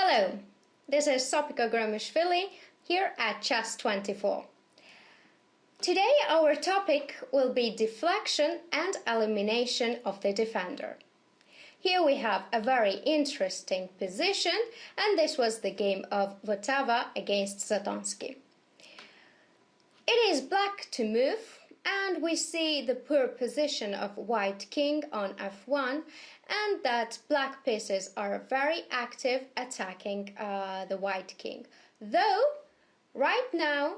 Hello, this is Sopika Gramishvili here at Chess24. Today our topic will be deflection and elimination of the defender. Here we have a very interesting position, and this was the game of Votava against Zatonsky. It is black to move, and we see the poor position of white king on f1, and that black pieces are very active attacking the white king. Though, right now,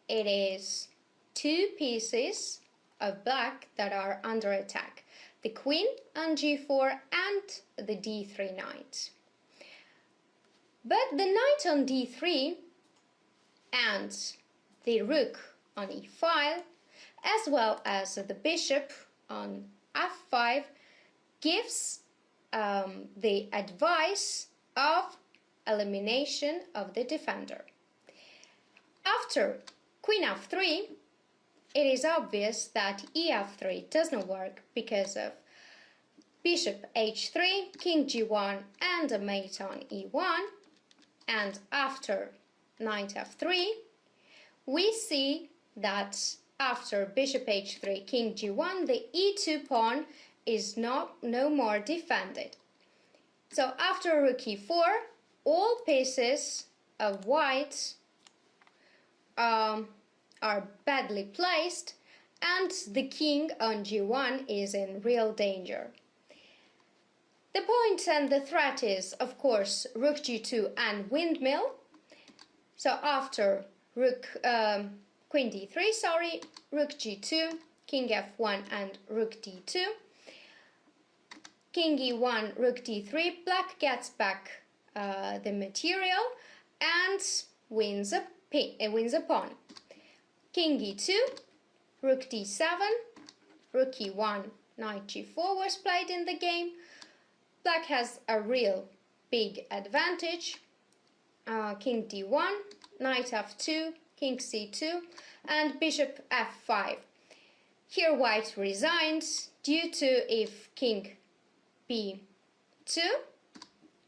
it is two pieces of black that are under attack. The queen on g4 and the d3 knight. But the knight on d3 and the rook on e5, as well as the bishop on f5, gives the advice of elimination of the defender. After queen f3, it is obvious that ef3 does not work because of bishop h3, king g1 and a mate on e1, and after knight f3, we see that after bishop h3, king g1, the e2 pawn is no more defended. So after rook e4, all pieces of white are badly placed, and the king on g1 is in real danger. The point and the threat is, of course, rook g2 and windmill. So after queen d3, rook g2, king f1 and rook d2, king e1, rook d3, black gets back the material and wins a pawn. King e2, rook d7, rook e1, knight g4 was played in the game. Black has a real big advantage. King d1, knight f2, king c2, and bishop f5. Here white resigns due to if king b2,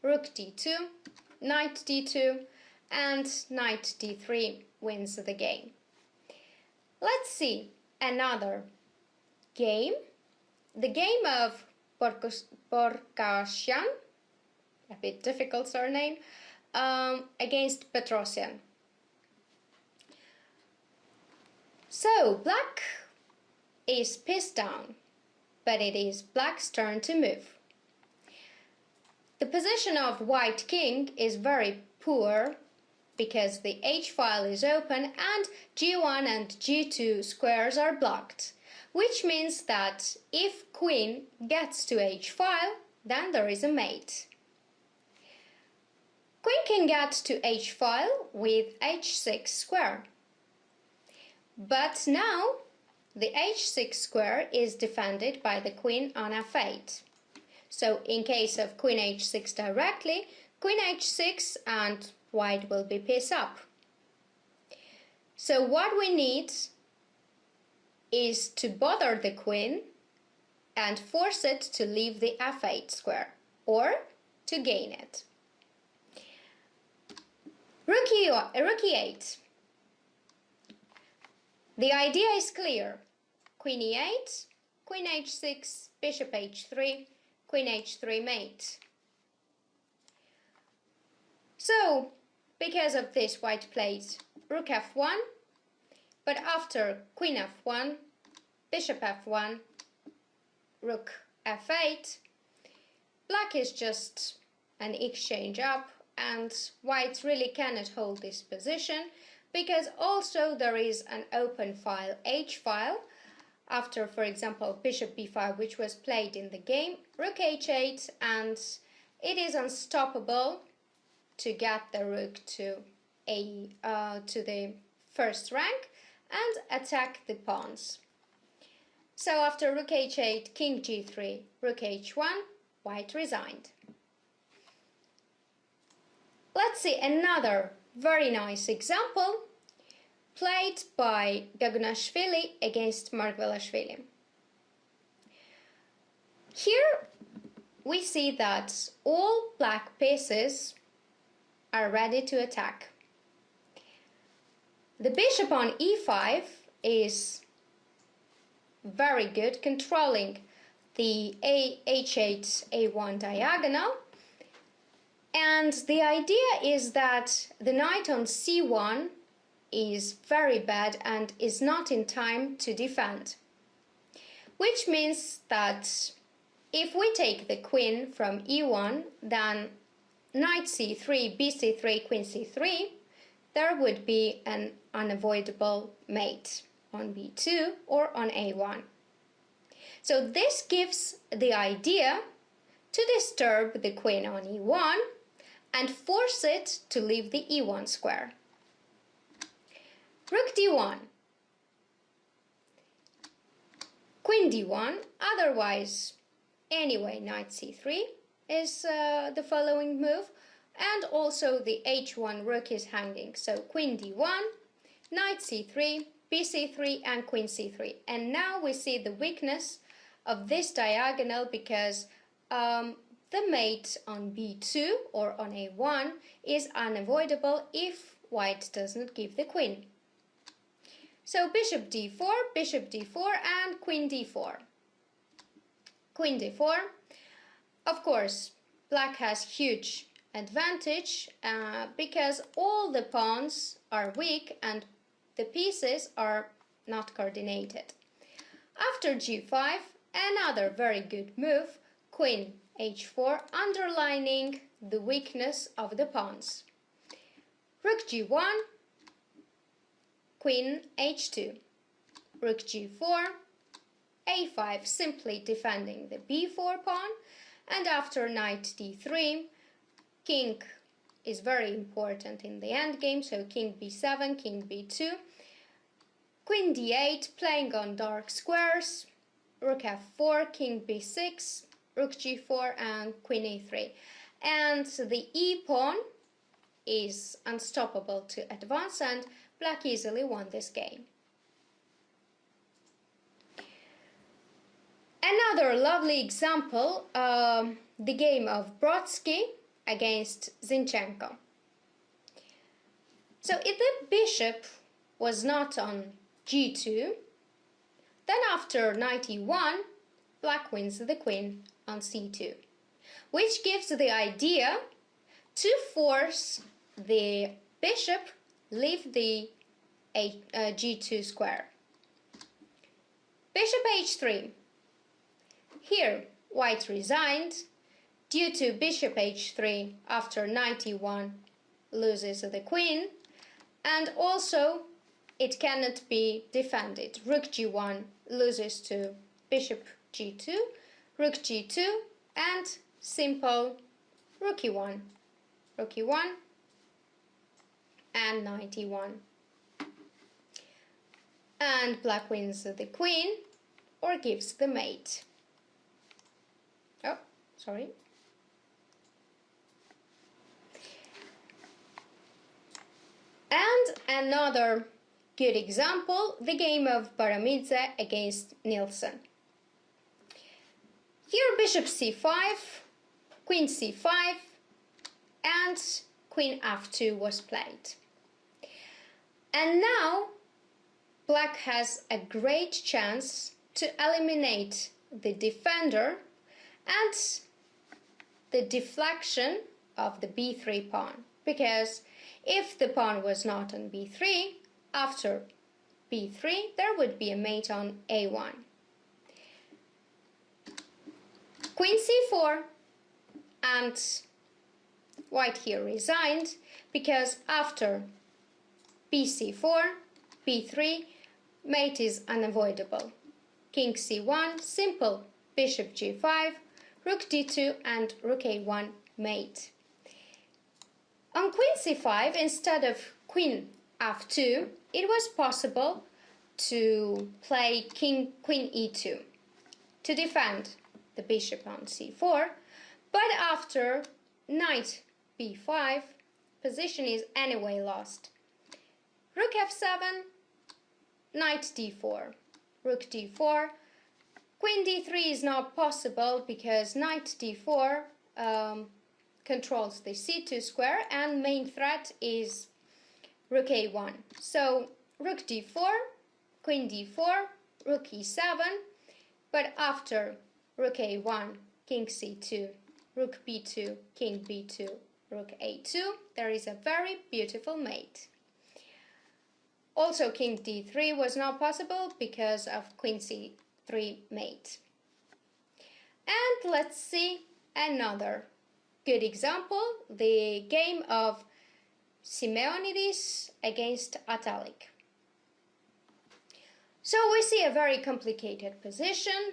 rook d2, knight d2, and knight d3 wins the game. Let's see another game, the game of Borkasyan, a bit difficult surname, against Petrosian. So black is piece down, but it is black's turn to move. The position of white king is very poor because the h file is open and g1 and g2 squares are blocked, which means that if queen gets to h file, then there is a mate. Queen can get to h file with h6 square. But now the h6 square is defended by the queen on f8. So in case of queen h6 directly, queen h6 and white will be piece up. So what we need is to bother the queen and force it to leave the f8 square, or to gain it. Rook e8. The idea is clear. Queen e8, queen h6, bishop h3, queen h3 mate. So, because of this, white plays rook f1, but after queen f1, bishop f1, rook f8, black is just an exchange up, and white really cannot hold this position, because also there is an open file, h file, after, for example, bishop b5, which was played in the game, rook h8, and it is unstoppable to get the rook to the first rank and attack the pawns. So after rook h8, king g3, rook h1, white resigned. Let's see another very nice example played by Gagunashvili against Margvelashvili. Here we see that all black pieces are ready to attack. The bishop on e5 is very good, controlling the h8, a1 diagonal. And the idea is that the knight on c1 is very bad and is not in time to defend. Which means that if we take the queen from e1, then knight c3, bc3, queen c3, there would be an unavoidable mate on b2 or on a1. So this gives the idea to disturb the queen on e1 and force it to leave the e1 square. Rook d1, queen d1, otherwise anyway knight c3 is the following move, and also the h1 rook is hanging, so queen d1, knight c3, bc3 and queen c3. And now we see the weakness of this diagonal because the mate on b2 or on a1 is unavoidable if white does not give the queen. So bishop d4, and queen d4. Queen d4. Of course, black has huge advantage because all the pawns are weak and the pieces are not coordinated. After g5, another very good move, queen h4, underlining the weakness of the pawns. Rook g1, queen h2, rook g4, a5, simply defending the b4 pawn, and after knight d3, king is very important in the endgame, so king b7, king b2, queen d8, playing on dark squares, rook f4, king b6, rook g4 and queen e3. And the e pawn is unstoppable to advance, and black easily won this game. Another lovely example, the game of Brodsky against Zinchenko. So if the bishop was not on g2, then after knight e1, black wins the queen on c2, which gives the idea to force the bishop leave the g2 square. Bishop h3. Here, white resigned due to bishop h3 after knight e1 loses the queen, and also it cannot be defended. Rook g1 loses to bishop g2, rook g2, and simple rook e1, and knight e1. And black wins the queen or gives the mate. Oh, sorry. And another good example, the game of Baramidze against Nilsson. Here bishop c5, queen c5, and queen f2 was played. And now black has a great chance to eliminate the defender and the deflection of the b3 pawn, because if the pawn was not on b3, after b3 there would be a mate on a1. Queen c4, and white here resigned because after bc4, b3, mate is unavoidable. King c1, simple bishop g5, rook d2 and rook a1 mate. On queen c5, instead of queen f2, it was possible to play queen e2 to defend the bishop on c4, but after knight b5, position is anyway lost. Rook f7, knight d4, rook d4, queen d3 is not possible because knight d4 controls the c2 square, and main threat is rook a1. So rook d4, queen d4, rook e7, but after rook a1, king c2, rook b2, king b2, rook a2, there is a very beautiful mate. Also, king d3 was not possible because of queen c3 mate. And let's see another good example, the game of Simeonidis against Atalik. So we see a very complicated position.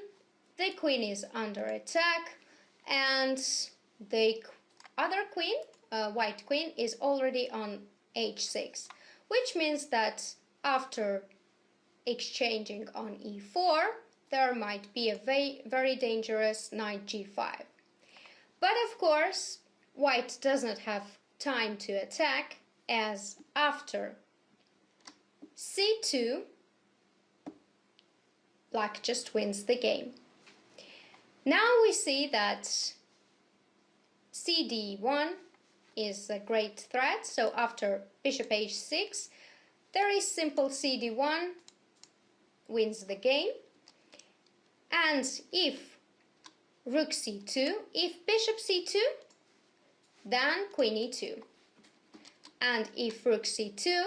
The queen is under attack, and the other queen, white queen, is already on h6, which means that after exchanging on e4, there might be a very dangerous knight g5. But of course, white does not have time to attack, as after c2, black just wins the game. Now we see that cd1 is a great threat, so after bishop h6, there is simple cd1 wins the game. And if rook c2, if bishop c2, then queen e2. And if rook c2,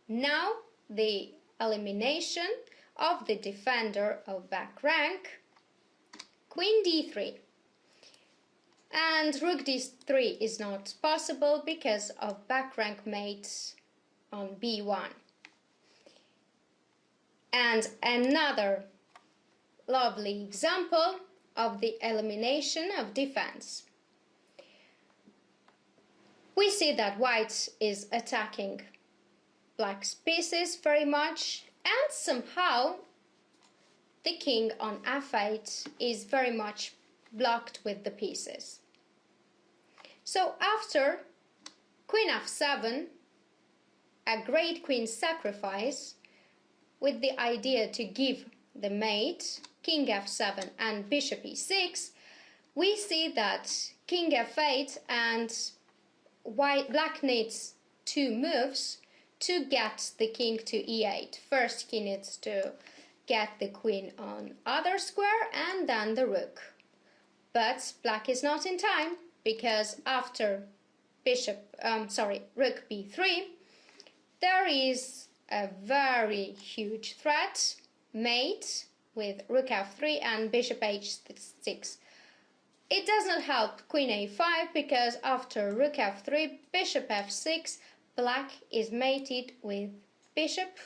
now the elimination of the defender of back rank, queen d3. And rook d3 is not possible because of back rank mates on b1. And another lovely example of the elimination of defense. We see that white is attacking black's pieces very much, and somehow the king on f8 is very much blocked with the pieces. So after queen f7, a great queen sacrifice with the idea to give the mate, king f7 and bishop e6, we see that king f8 and black needs two moves to get the king to e8. First, he needs to get the queen on other square and then the rook. But black is not in time, because after rook b3, there is a very huge threat, mate, with rook f3 and bishop h6. It does not help queen a5, because after rook f3, bishop f6, black is mated with bishop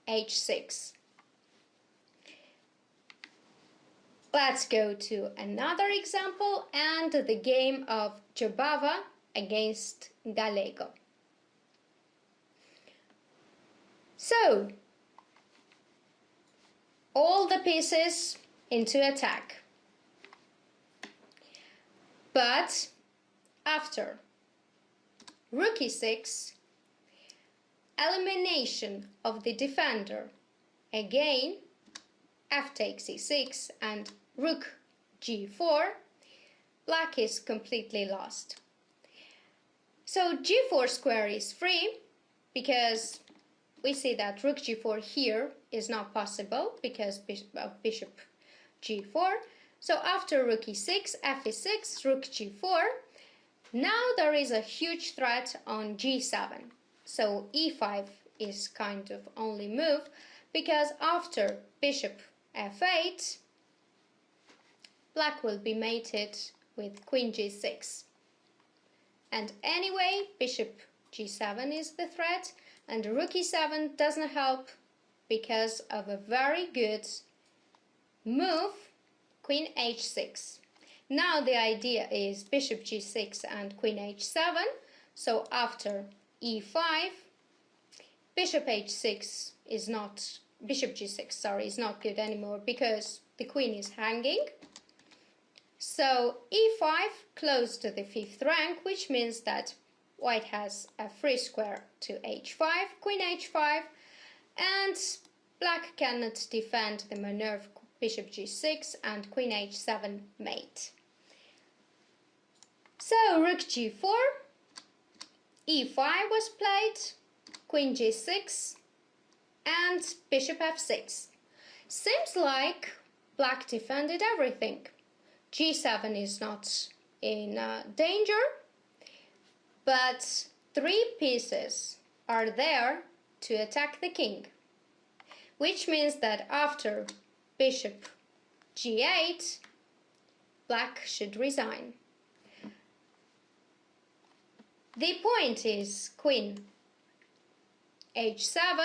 h6. Let's go to another example and the game of Jobava against Gallego. So, all the pieces into attack. But after rook e6, elimination of the defender, again f takes e6 and rook g4, black is completely lost. So g4 square is free, because we see that rook g4 here is not possible because of bishop g4. So after rook e6, f e6, rook g4, now there is a huge threat on g7. So e5 is kind of only move, because after bishop f8, black will be mated with queen g6. And anyway, bishop g7 is the threat, and rook e7 doesn't help because of a very good move, queen h6. Now the idea is bishop g6 and queen h7. So after e5, bishop h6 is not, bishop g6, sorry, is not good anymore because the queen is hanging. So e5 close to the fifth rank, which means that white has a free square to h5, queen h5, and black cannot defend the maneuver bishop g6 and queen h7 mate. So rook g4, e5 was played, queen g6, and bishop f6. Seems like black defended everything. g7 is not in danger, but 3 pieces are there to attack the king, which means that after bishop g8, black should resign. The point is queen h7,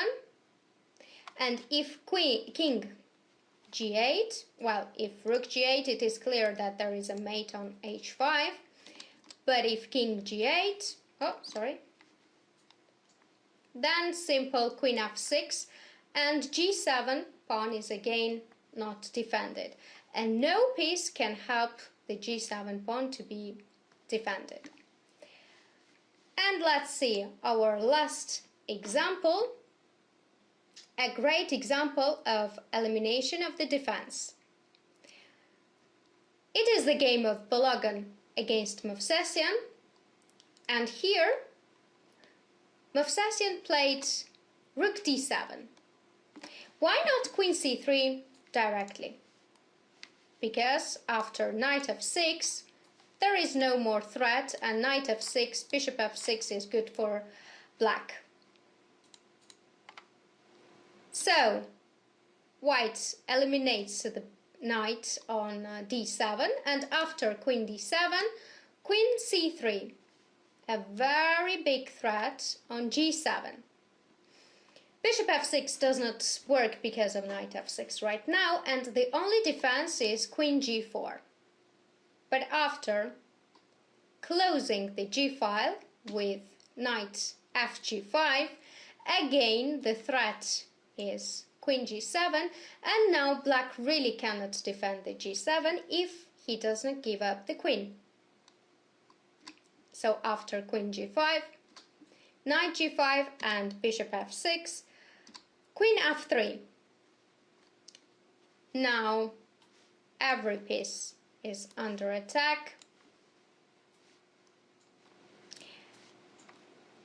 and if king g8, well, if rook g8, it is clear that there is a mate on h5, but if king g8, then simple queen f6, and g7 pawn is again not defended, and no piece can help the g7 pawn to be defended. And let's see our last example, a great example of elimination of the defense. It is the game of Balogun against Movsesian, and here Movsesian played rook d7. Why not queen c3 directly? Because after knight f6, there is no more threat, and knight f6, bishop f6 is good for black. So white eliminates the knight on d7, and after queen d7, queen c3, a very big threat on g7. Bishop f6 does not work because of knight f6 right now, and the only defense is queen g4. But after closing the g-file with knight fg5, again the threat is queen g7, and now black really cannot defend the g7 if he does not give up the queen. So after queen g5, knight g5 and bishop f6, queen f3. Now every piece is under attack,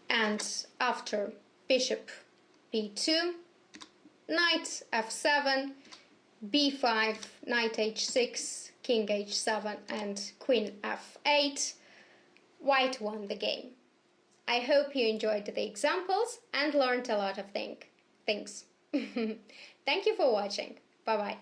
and after bishop b2, knight f7, b5, knight h6, king h7 and queen f8, white won the game. I hope you enjoyed the examples and learned a lot of things. Thank you for watching. Bye bye.